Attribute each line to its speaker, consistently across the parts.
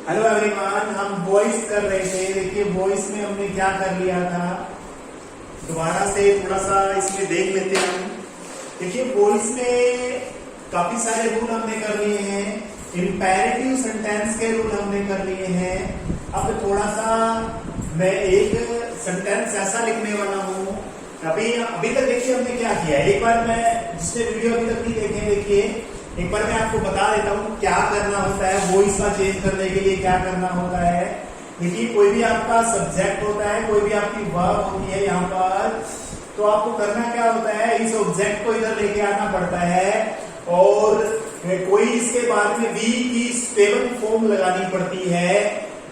Speaker 1: Hello everyone, हम voice कर रहे थे। देखिए वॉइस में हमने क्या कर लिया था, दोबारा से थोड़ा सा इसमें देख लेते हैं हम। देखिए वॉइस में काफी सारे रूल हमने कर लिए हैं, इंपेरेटिव सेंटेंस के रूल हमने कर लिए हैं। अब थोड़ा सा मैं एक सेंटेंस ऐसा लिखने वाला हूँ। अभी तक देखिए हमने क्या किया है, एक बार मैं जिसने वीडियो अभी तक नहीं देखे देखिए, एक बार मैं आपको बता देता हूँ क्या करना होता है वॉइस का चेंज करने के लिए, क्या करना होता है। देखिए कोई भी आपका सब्जेक्ट होता है, कोई भी आपकी वर्ब होती है यहाँ पर, तो आपको करना क्या होता है, इस ऑब्जेक्ट को इधर लेके आना पड़ता है और कोई इसके बाद में बी की स्टेबल फॉर्म लगानी पड़ती है,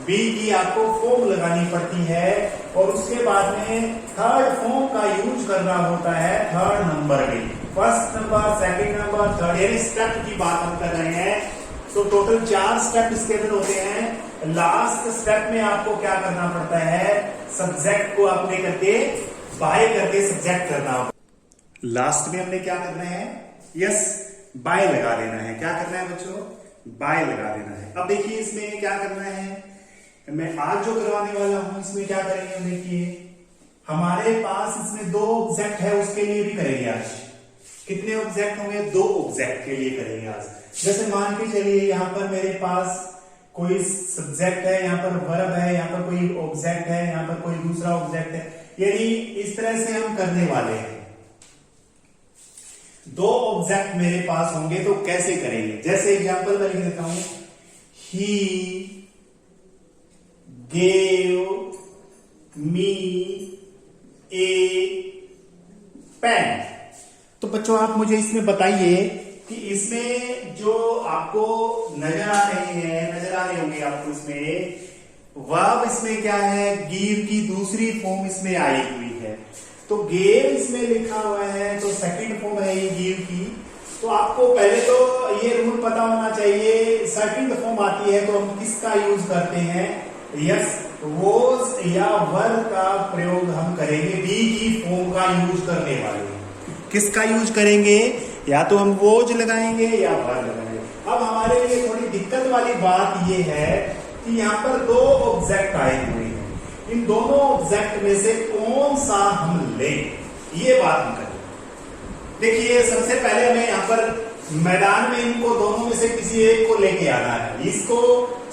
Speaker 1: बी की आपको फॉर्म लगानी पड़ती है और उसके बाद में थर्ड फॉर्म का यूज करना होता है, थर्ड नंबर में। First number, second number, third, यानी स्टेप की बात हम कर रहे हैं। तो टोटल 4 स्टेप इसके अंदर होते हैं। लास्ट स्टेप में आपको क्या करना पड़ता है, सब्जेक्ट को अपने करके बाय करके सब्जेक्ट करना होगा। लास्ट में हमने क्या करना है, यस बाय लगा देना है। क्या करना है बच्चों, बाय लगा देना है। अब देखिए इसमें क्या करना है, मैं आज जो करवाने वाला हूं इसमें क्या करेंगे हम, देखिए हमारे पास इसमें 2 ऑब्जेक्ट है, उसके लिए भी करेंगे आज। कितने ऑब्जेक्ट होंगे, 2 ऑब्जेक्ट के लिए करेंगे आज। जैसे मान के चलिए यहाँ पर मेरे पास कोई सब्जेक्ट है, यहाँ पर वर्ब है, यहाँ पर कोई ऑब्जेक्ट है, यहाँ पर कोई दूसरा ऑब्जेक्ट है, यानी इस तरह से हम करने वाले हैं। 2 ऑब्जेक्ट मेरे पास होंगे तो कैसे करेंगे, जैसे एग्जांपल मैं लिख देता हूं, ही gave me a pen। तो बच्चों आप मुझे इसमें बताइए कि इसमें जो आपको नजर आ रहे होंगे आपको इसमें वर्ब इसमें क्या है, गिव की दूसरी फॉर्म इसमें आई हुई है। तो गेव इसमें लिखा हुआ है तो सेकंड फॉर्म है ये गिव की। तो आपको पहले तो ये रूल पता होना चाहिए, सेकंड फॉर्म आती है तो हम किसका यूज करते हैं, यस वॉज या वर का प्रयोग हम करेंगे, बी की फॉर्म का यूज करने वाले। किसका यूज करेंगे, या तो हम वॉज लगाएंगे या वर लगाएंगे। अब हमारे लिए थोड़ी दिक्कत वाली बात यह है कि यहाँ पर 2 ऑब्जेक्ट आए हुए हैं, इन दोनों ऑब्जेक्ट में से कौन सा हम लें, ये बात हम करें। देखिए सबसे पहले हमें यहाँ पर मैदान में इनको दोनों में से किसी एक को लेके आना है, इसको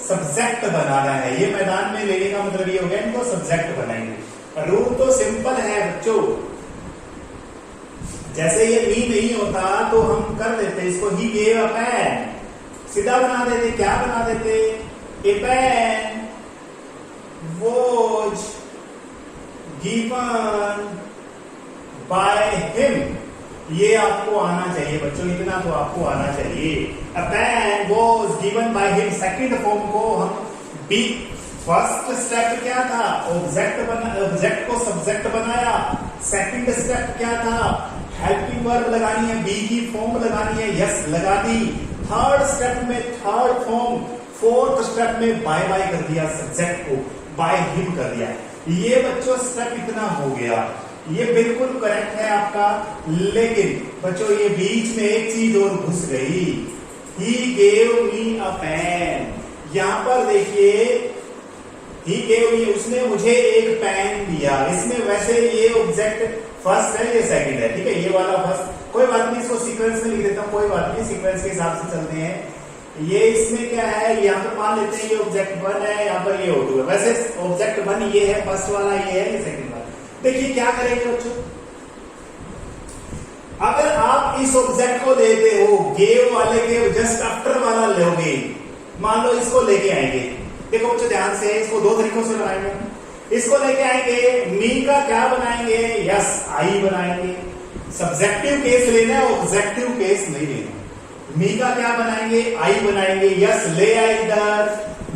Speaker 1: सब्जेक्ट बनाना है। ये मैदान में लेने का मतलब ये हो गया, इनको सब्जेक्ट बनाएंगे। रूल तो सिंपल है बच्चों, जैसे ये मी नहीं होता तो हम कर देते इसको ही गेव अ पेन, सीधा बना देते। क्या बना देते, a pen was given by him. ये आपको आना चाहिए बच्चों, इतना तो आपको आना चाहिए। A pen was given by him, second form को हम बी। फर्स्ट स्टेप क्या था, ऑब्जेक्ट को सब्जेक्ट बनाया। सेकंड स्टेप क्या था, हेल्पिंग वर्ब लगानी है, बी की फॉर्म लगानी है, यस लगा दी। थर्ड स्टेप में थर्ड फॉर्म, फोर्थ स्टेप में बाय बाय कर दिया, सब्जेक्ट को बाय हिम कर दिया। ये बच्चों स्टेप इतना हो गया, ये बिल्कुल करेक्ट है आपका। लेकिन बच्चों ये बीच में एक चीज और घुस गई, he gave me a pen. यहां पर देखिए ही गेव मी, उसने मुझे एक पेन दिया। इसमें वैसे ये ऑब्जेक्ट फर्स्ट है, ये सेकंड है, ठीक है, ये वाला फर्स्ट। कोई बात नहीं, इसको सीक्वेंस में लिख देता हूं, कोई बात नहीं, सीक्वेंस के हिसाब से चलते हैं। ये इसमें क्या है, यहाँ पर मान लेते हैं ये ऑब्जेक्ट 1 है, यहाँ पर ये O2 है। वैसे ऑब्जेक्ट 1 ये है, फर्स्ट वाला ये है, ये सेकंड वाला। देखिए क्या करेंगे बच्चों, अगर आप इस ऑब्जेक्ट को लेते हो, गेव वाले के जस्ट आफ्टर वाला लोगे, मान लो इसको लेके आएंगे। देखो बच्चों ध्यान से, इसको 2 तरीकों से बनाएंगे। इसको लेके आएंगे, मी का क्या बनाएंगे, यस आई बनाएंगे। सब्जेक्टिव केस लेना है, ऑब्जेक्टिव केस नहीं लेना। मी का क्या बनाएंगे, आई बनाएंगे, यस ले आए इधर।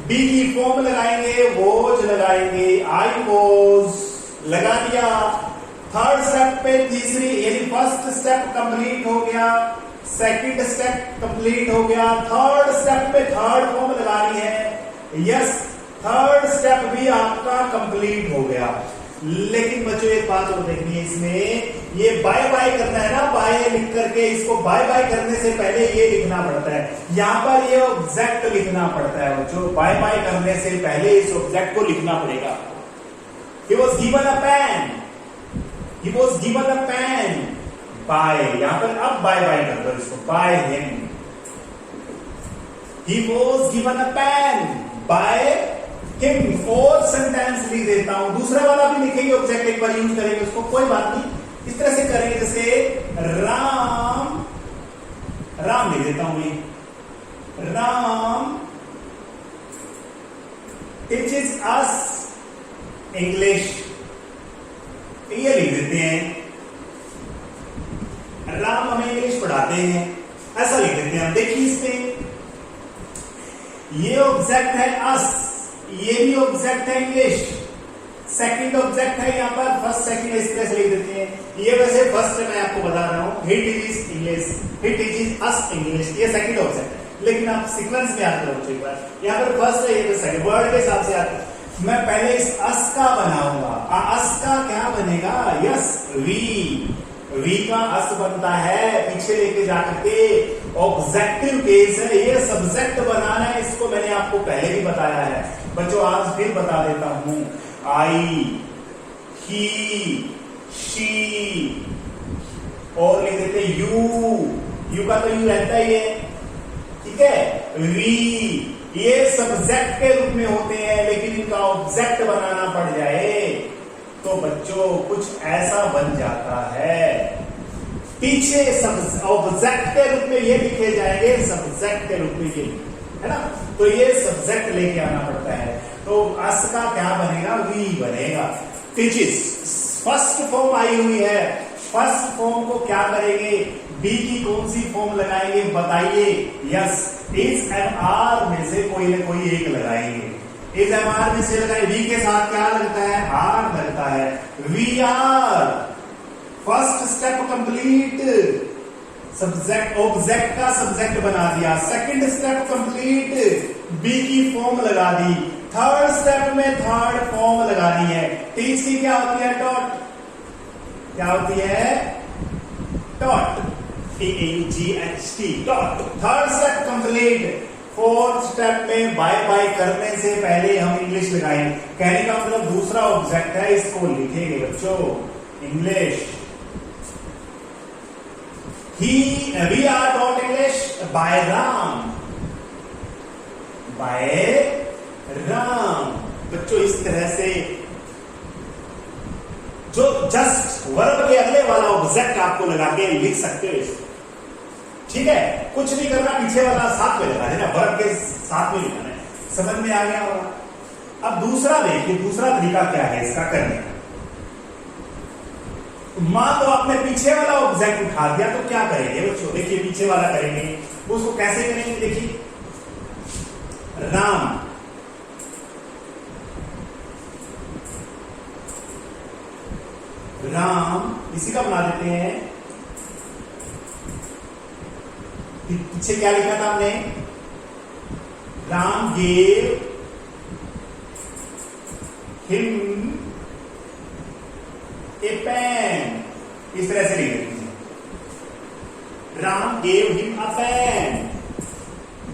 Speaker 1: बी की फॉर्म लगाएंगे, वॉज लगाएंगे, आई वॉज लगा दिया। थर्ड स्टेप पे तीसरी, यानी फर्स्ट स्टेप कंप्लीट हो गया, सेकंड स्टेप कंप्लीट हो गया, थर्ड स्टेप पे थर्ड फॉर्म लगानी है, यस थर्ड स्टेप भी आपका कंप्लीट हो गया। लेकिन बच्चों एक बात और देखनी है इसमें, ये बाय बाय करना है ना, बाय लिख करके इसको बाय बाय करने से पहले ये लिखना पड़ता है, यहां पर ये ऑब्जेक्ट लिखना पड़ता है बच्चों, बाय बाय करने से पहले इस ऑब्जेक्ट को लिखना पड़ेगा। He was given a pen, he was given a pen by, यहां पर अब बाय बाय कर दो इसको, by him, he was given a pen by him। और सेंटेंस लिख देता हूं, दूसरा वाला भी लिखेंगे, ऑब्जेक्ट एक बार यूज करेंगे उसको, कोई बात नहीं, इस तरह से करेंगे जैसे राम, राम लिख देता हूं मैं, राम टीचेस अस इंग्लिश, ये लिख देते हैं, राम हमें इंग्लिश पढ़ाते हैं, ऐसा लिख देते हैं। देखिए इसमें ये ऑब्जेक्ट है अस, ये भी ऑब्जेक्ट है इंग्लिश, सेकंड ऑब्जेक्ट है यहां पर, फर्स्ट सेकंड इस तरह से लिख देते हैं। ये वैसे फर्स्ट मैं आपको बता रहा हूं, he teaches English, he teaches us English, ये सेकंड ऑब्जेक्ट है, लेकिन आप सीक्वेंस में आते हो एक बार, यहां पर फर्स्ट है, ये तो सेकंड, वर्ड के हिसाब से आते हैं। मैं पहले इस अस का बनाऊंगा, अस का क्या बनेगा, यस वी का अस बनता है, पीछे लेके जाकर के ऑब्जेक्टिव केस है, ये सब्जेक्ट बनाना है, इसको मैंने आपको पहले भी बताया है बच्चों, आज फिर बता देता हूं, आई, ही, शी, और लिख देते यू का तो यू रहता ही है, ठीक है, वी, ये सब्जेक्ट के रूप में होते हैं, लेकिन इनका ऑब्जेक्ट बनाना पड़ जाए तो बच्चों कुछ ऐसा बन जाता है, पीछे ऑब्जेक्ट के रूप में ये लिखे जाएंगे, सब्जेक्ट के रूप में ये, है ना, तो ये सब्जेक्ट लेके आना पड़ता है, तो अस का क्या बनेगा, वी बनेगा। टीचेस फर्स्ट फॉर्म आई हुई है, फर्स्ट फॉर्म को क्या करेंगे, बी की कौन सी फॉर्म लगाएंगे बताइए, यस इज एम आर में से कोई ना कोई एक लगाएंगे, इज एम आर में से लगाए, वी के साथ क्या लगता है, आर लगता है, we are, first step complete, subject object का सब्जेक्ट बना दिया, सेकंड स्टेप कंप्लीट, बी की फॉर्म लगा दी, थर्ड स्टेप में थर्ड फॉर्म लगानी है, टीच की क्या होती है, डॉट, क्या होती है, dot, TAGHT, dot, third step complete, fourth step में बाय बाय करने से पहले हम इंग्लिश लगाएंगे, कहने का मतलब दूसरा ऑब्जेक्ट है, इसको लिखेंगे बच्चों English, we are taught English by Ram, by Ram बच्चों, इस तरह से जो जस्ट वर्ब के अगले वाला ऑब्जेक्ट आपको लगा के लिख सकते हो इसको, ठीक है, कुछ नहीं करना, पीछे वाला साथ में लगा देना, वर्ब के साथ में लिखना है, समझ में आ गया होगा। अब दूसरा देखिए, दूसरा तरीका क्या है इसका करने का, मान लो आपने पीछे वाला ऑब्जेक्ट उठा दिया तो क्या करेंगे बच्चों, देखिए पीछे वाला करेंगे, उसको कैसे करेंगे, देखिए राम, राम इसी का बना देते हैं, पीछे क्या लिखा था हमने, Ram gave him a pen, इस तरह से लिख देते हैं, Ram gave him a pen,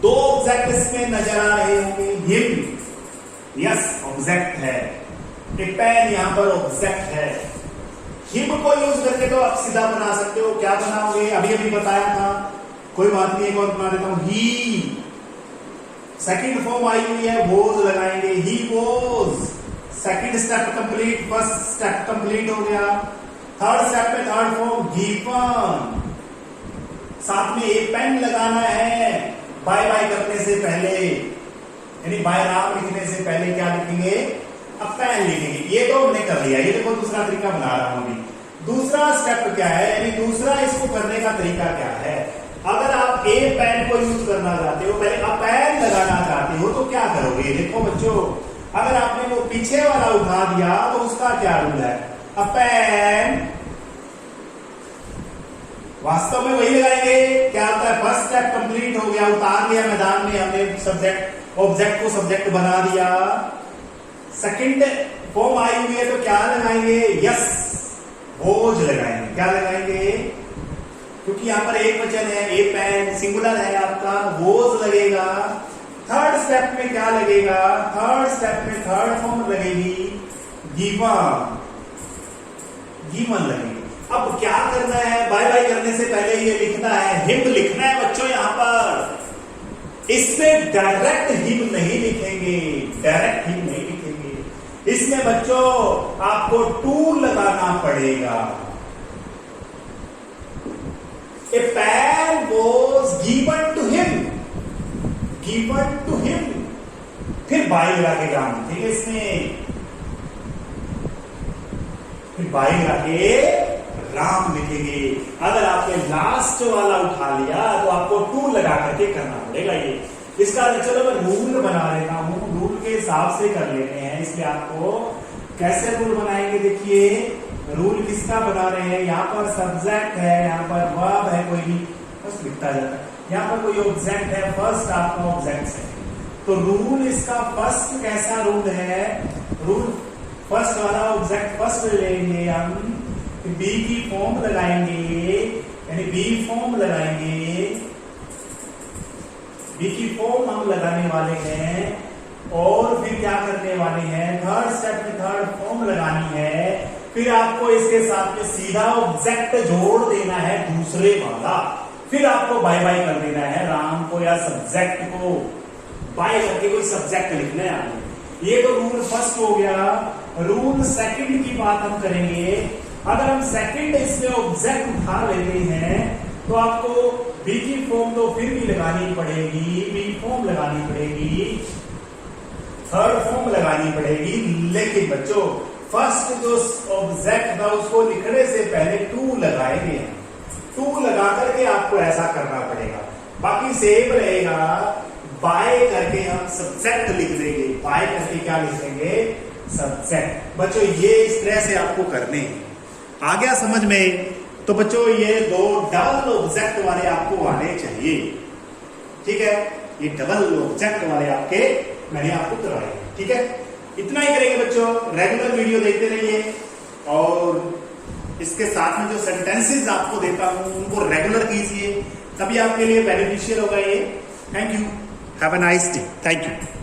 Speaker 1: दो ऑब्जेक्ट इसमें नजर आ रहे होंगे, हिम यस ऑब्जेक्ट है, ए पेन यहां पर ऑब्जेक्ट है, हिम को यूज करके तो आप सीधा बना सकते हो, क्या बनाओगे, अभी अभी बताया था, कोई बात नहीं, एक और बना देता हूं, ही, सेकंड फॉर्म आई हुई है, वोज लगाएंगे, he was, second step complete, first step complete हो गया, थर्ड स्टेप में थर्ड फॉर्म गिवन, साथ में एक पेन लगाना है, बाय बाय करने से पहले, यानी बाय राम लिखने से पहले क्या लिखेंगे, अब पेन लिखेंगे, ये तो हमने कर लिया, ये देखो दूसरा तरीका बना रहा हूं अभी, दूसरा स्टेप क्या है, यानी दूसरा इसको करने का तरीका क्या है, अगर आप ए पेन को यूज करना चाहते हो, पहले आप पेन लगाना चाहते हो तो क्या करोगे, देखो बच्चों, अगर आपने वो पीछे वाला उठा दिया तो उसका क्या रूल है, अब पेन वास्तव में वही लगाएंगे, क्या होता है, फर्स्ट स्टेप कंप्लीट हो गया, उतार दिया मैदान में हमने, सब्जेक्ट ऑब्जेक्ट को सब्जेक्ट बना दिया, सेकंड फॉर्म आई हुई है तो क्या लगाएंगे? यस, वोज लगाएंगे। क्या लगाएंगे? क्योंकि यहां पर एक वचन है, ए पेन सिंगुलर है आपका, वोज लगेगा। थर्ड स्टेप में क्या लगेगा? थर्ड स्टेप में थर्ड फॉर्म लगेगी गिवन, गिवन लगेगी। अब क्या करना है? बाय बाय करने से पहले ये लिखना है, हिम लिखना है बच्चों। यहां पर इसमें डायरेक्ट हिम नहीं लिखेंगे, डायरेक्ट हिम नहीं लिखेंगे। इसमें बच्चों आपको टू लगाना पड़ेगा। A pen was given to him, given to him, फिर बाय लगा के काम, ठीक है? इसमें फिर बाय लगा के राम लिखेंगे। अगर आपने लास्ट वाला उठा लिया तो आपको टू लगा करके करना पड़ेगा ये। इसका चलो मैं रूल बना लेता हूं, रूल के हिसाब से कर लेते हैं। इसलिए आपको कैसे रूल बनाएंगे? देखिए रूल किसका बना रहे हैं? यहाँ पर सब्जेक्ट है, यहाँ पर वर्ब है, कोई भी बस लिखता जाता है। यहाँ पर कोई ऑब्जेक्ट है, फर्स्ट आपका ऑब्जेक्ट है। तो रूल इसका फर्स्ट कैसा रूल है? रूल फर्स्ट वाला ऑब्जेक्ट फर्स्ट लेंगे हम, बी की फॉर्म लगाएंगे, यानी बी फॉर्म लगाएंगे। बी की फॉर्म हम लगाने वाले हैं और फिर क्या करने वाले हैं? थर्ड स्टेप में थर्ड फॉर्म लगानी है। फिर आपको इसके साथ में सीधा ऑब्जेक्ट जोड़ देना है दूसरे वाला। फिर आपको बाय बाय कर देना है राम को या सब्जेक्ट को बाय करके कोई सब्जेक्ट लिखना है आपने। ये तो रूल फर्स्ट हो गया। रूल सेकंड की बात हम करेंगे। अगर हम सेकंड इसमें ऑब्जेक्ट उठा लेते हैं तो आपको बी की फॉर्म तो फिर भी लगानी पड़ेगी, बी फॉर्म लगानी पड़ेगी, थर्ड फॉर्म लगानी पड़ेगी। लेकिन बच्चों फर्स्ट जो ऑब्जेक्ट था उसको लिखने से पहले टू लगाएंगे। टू लगा करके आपको ऐसा करना पड़ेगा, बाकी सेम रहेगा। बाय करके हम सब्जेक्ट लिख देंगे, बाय करके क्या लिख देंगे? सब्जेक्ट। बच्चों ये इस तरह से आपको करने हैं। आ गया समझ में? तो बच्चों ये दो डबल ऑब्जेक्ट वाले आपको आने चाहिए, ठीक है? ये डबल ऑब्जेक्ट वाले आपके मैंने आपको करवाए, ठीक है? इतना ही करेंगे बच्चों। रेगुलर वीडियो देखते रहिए और इसके साथ में जो सेंटेंसेस आपको देता हूं उनको रेगुलर कीजिए, तभी आपके लिए बेनिफिशियल होगा ये। Thank you, have a nice day. Thank you.